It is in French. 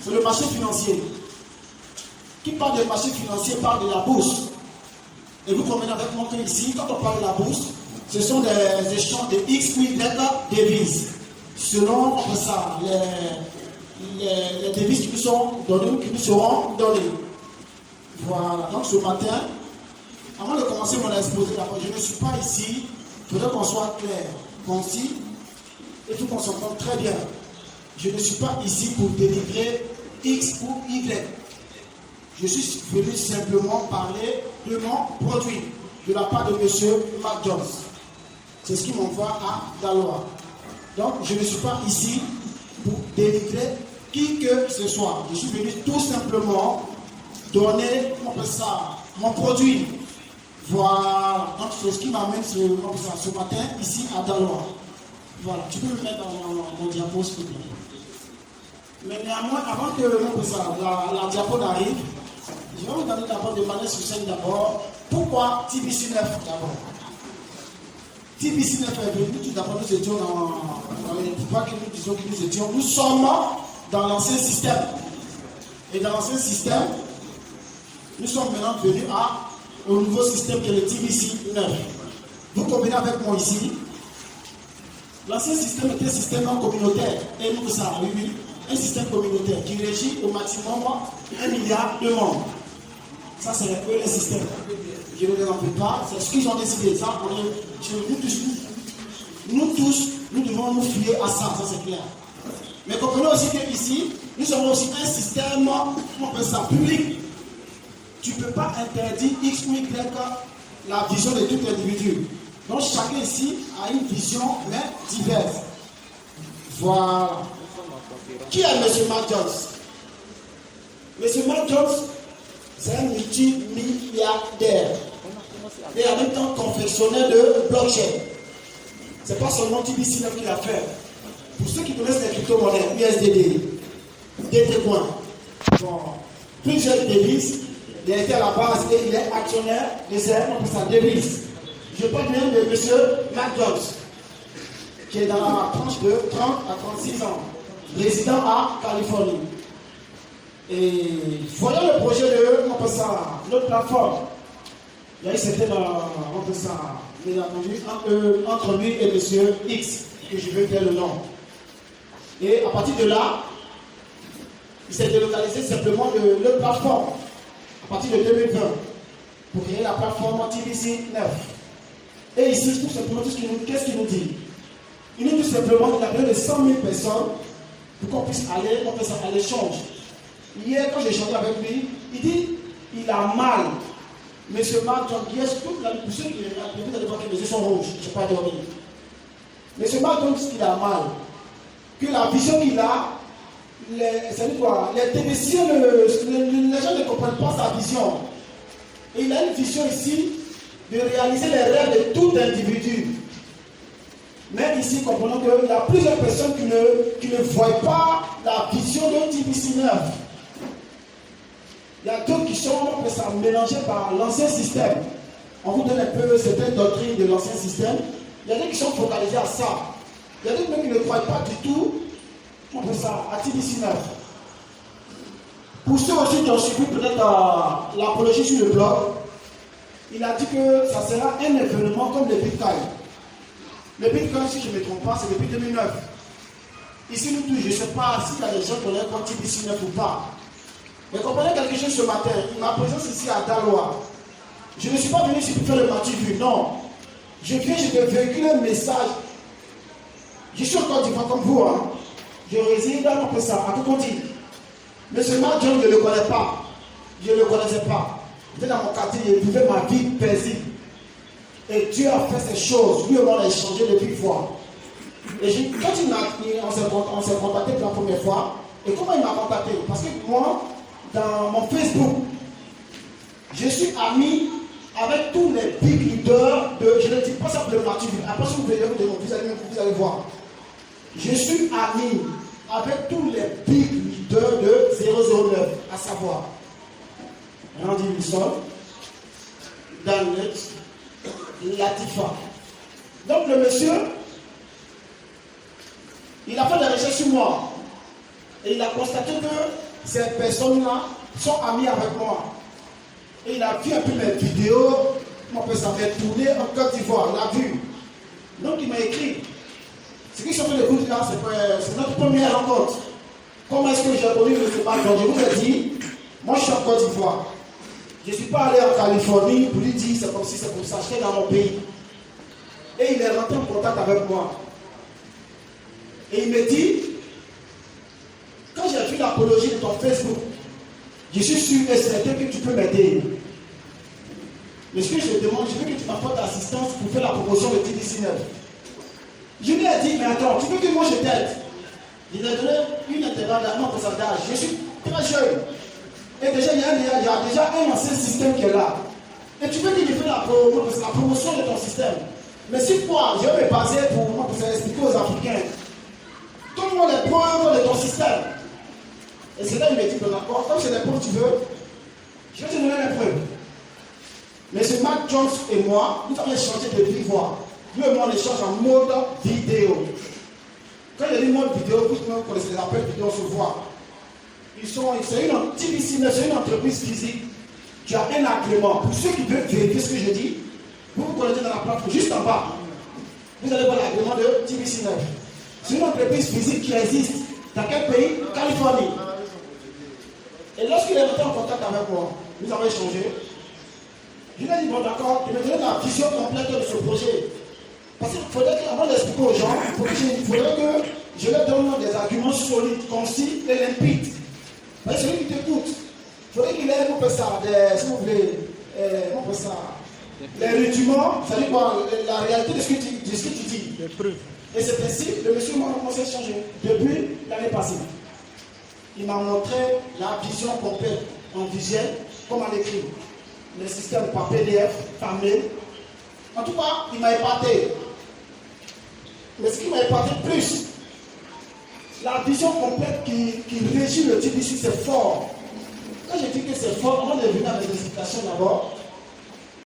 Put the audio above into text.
c'est le marché financier. Qui parle de marché financier parle de la bourse. Et vous comprenez avec moi que ici, quand on parle de la bourse, ce sont des échanges de X ou Y devises. Selon ça, les devises qui nous sont données ou qui nous seront données. Voilà. Donc ce matin, avant de commencer mon exposé, je ne suis pas ici. Il faudrait qu'on soit clair, concis. Il faut qu'on s'entende très bien. Je ne suis pas ici pour délivrer X ou Y. Je suis venu simplement parler de mon produit, de la part de M. Mac Jones. C'est ce qui m'envoie à Daloa. Donc, je ne suis pas ici pour délivrer qui que ce soit. Je suis venu tout simplement donner, mon produit. Voilà. Donc, c'est ce qui m'amène ce matin ici à Daloa. Voilà. Tu peux le mettre dans mon diapo, s'il te plaît. Mais néanmoins, avant que la diapo n'arrive, je vais vous donner d'abord de manière succincte d'abord pourquoi TBC 9 d'abord. TBC 9 est venu tout d'abord, nous étions nous sommes dans l'ancien système. Et dans l'ancien système, nous sommes maintenant venus au nouveau système qui est le TBC 9. Vous combinez avec moi ici. L'ancien système était un système non communautaire. Et nous, ça, oui, un système communautaire qui régit au maximum 1 milliard de membres. Ça, c'est eux les systèmes. Je ne les en veux pas. C'est ce qu'ils ont décidé. Ça, nous tous, nous devons nous fier à ça. Ça, c'est clair. Mais comprenez aussi qu'ici, nous sommes aussi un système, on appelle ça, public. Tu ne peux pas interdire X ou Y la vision de tout individu. Donc, chacun ici a une vision, mais diverse. Voilà. Qui est M. Mac Jones? M. Mac Jones, c'est un multimilliardaire et en même temps confectionneur de blockchain. Ce n'est pas seulement TBC9 qui l'a fait. Pour ceux qui connaissent les crypto-monnaies, USDD, DT-Coin, plusieurs devises, il a été à la base et il est actionnaire de sa devise. Je parle bien de M. Mac Jones, qui est dans la tranche de 30 à 36 ans, résident à Californie. Et voyons le projet de notre plateforme. Il y a eu certaines entre lui et M. X, que je vais dire le nom. Et à partir de là, il s'est délocalisé simplement de notre plateforme, à partir de 2020, pour créer la plateforme TBC 9. Et ici, tout simplement, qu'est-ce qu'il nous dit? Il nous dit simplement qu'il a besoin de 100 000 personnes pour qu'on puisse aller à l'échange. Hier, quand j'ai échangé avec lui, il dit il a mal. Monsieur Mark Jones, qui est toute la pour ceux qui vous allez voir que les yeux sont rouges, je n'ai pas dormi. Monsieur Mark Jones, il a mal. Que la vision qu'il a, c'est quoi? Les TBC, les gens ne comprennent pas sa vision. Et il a une vision ici de réaliser les rêves de tout individu. Mais ici, comprenons qu'il y a plusieurs personnes qui ne voient pas la vision de TBC9. Il y a d'autres qui sont mélangés par l'ancien système. On vous donne un peu certaines doctrines de l'ancien système. Il y a des qui sont focalisés à ça. Il y a d'autres qui ne croient pas du tout à TBC9. Pour ceux aussi qui ont suivi peut-être l'apologie sur le blog, il a dit que ça sera un événement comme le Bitcoin. Le Bitcoin, si je ne me trompe pas, c'est depuis 2009. Ici, nous tous, je ne sais pas s'il y a des gens qui ont l'air comme TBC9 ou pas. Mais comprenez quelque chose ce matin, ma présence ici à Daloa. Je ne suis pas venu ici pour faire le martyr, non. Je viens, je te véhicule un message. Je suis encore différent comme vous. Hein. Je réside dans mon ça, à tout dit. Mais ce Mac Jones, je ne le connais pas. Je ne le connaissais pas. J'étais dans mon quartier, je vivais ma vie paisible. Et Dieu a fait ces choses. Lui et moi, on a échangé depuis une fois. Et quand on s'est contacté pour la première fois, et comment il m'a contacté? Parce que moi, dans mon Facebook, je suis ami avec tous les big leaders de. Je ne dis pas ça pour le martyr. Après, si vous allez voir. Je suis ami avec tous les big leaders de 009, à savoir Randy Wilson, Daniel, Latifa. Donc le monsieur, il a fait des recherches sur moi. Et il a constaté que ces personnes-là sont amies avec moi. Et il a vu un peu mes vidéos, ça fait tourner en Côte d'Ivoire, il a vu. Donc il m'a écrit. Ce qu'ils sont en train de vous dire là, c'est notre première rencontre. Comment est-ce que j'ai connu M. Macron? Je vous ai dit, moi je suis en Côte d'Ivoire. Je ne suis pas allé en Californie pour lui dire c'est comme si c'est comme ça, j'étais dans mon pays. Et il est rentré en contact avec moi. Et il me dit, quand j'ai vu l'apologie de ton Facebook, je suis sûr et certain que tu peux m'aider. Mais ce que je te demande, je veux que tu m'apportes l'assistance pour faire la promotion de TDC9. Je lui ai dit, mais attends, tu veux que moi je t'aide? Il a donné une intervalle pour ça d'âge. Je suis très jeune. Et déjà, il y a déjà un ancien système qui est là. Et tu veux qu'il fasse la promotion de ton système. Mais si moi, je vais me baser pour expliquer aux Africains, donne-moi les preuves de ton système. Et c'est là qu'il me dit, d'accord, comme c'est les preuves que tu veux, je vais te donner les preuves. Mais ce Mac Jones et moi, nous avons échangé de vive voix. Nous et moi, on échange en mode vidéo. Quand il y a des modes vidéo, vous connaissez les appels vidéo, on se voit. C'est une entreprise physique qui a un agrément. Pour ceux qui veulent vérifier ce que je dis, vous vous connaissez dans la plateforme, juste en bas. Vous allez voir l'agrément de TBC9. C'est une entreprise physique qui existe. Dans quel pays? Californie. Et lorsqu'il est rentré en contact avec moi, nous avons échangé. Je lui ai dit, bon d'accord, je vais donner la vision complète de ce projet. Parce qu'il faudrait qu'avant d'expliquer aux gens, il faudrait que je leur donne des arguments solides, concis et limpides. Parce que celui qui t'écoute, il faudrait qu'il ait, si vous voulez, les rudiments, c'est-à-dire quoi, la réalité de ce que tu dis. Les preuves. Et c'est ainsi, le monsieur m'a commencé à changer depuis l'année passée. Il m'a montré la vision complète en visuel, comme à l'écrit. Le système par PDF, par mail. En tout cas, il m'a épaté. Mais ce qui m'a épaté plus, la vision complète qui régit le TBC, c'est fort. Quand je dis que c'est fort, avant de venir à mes explications d'abord,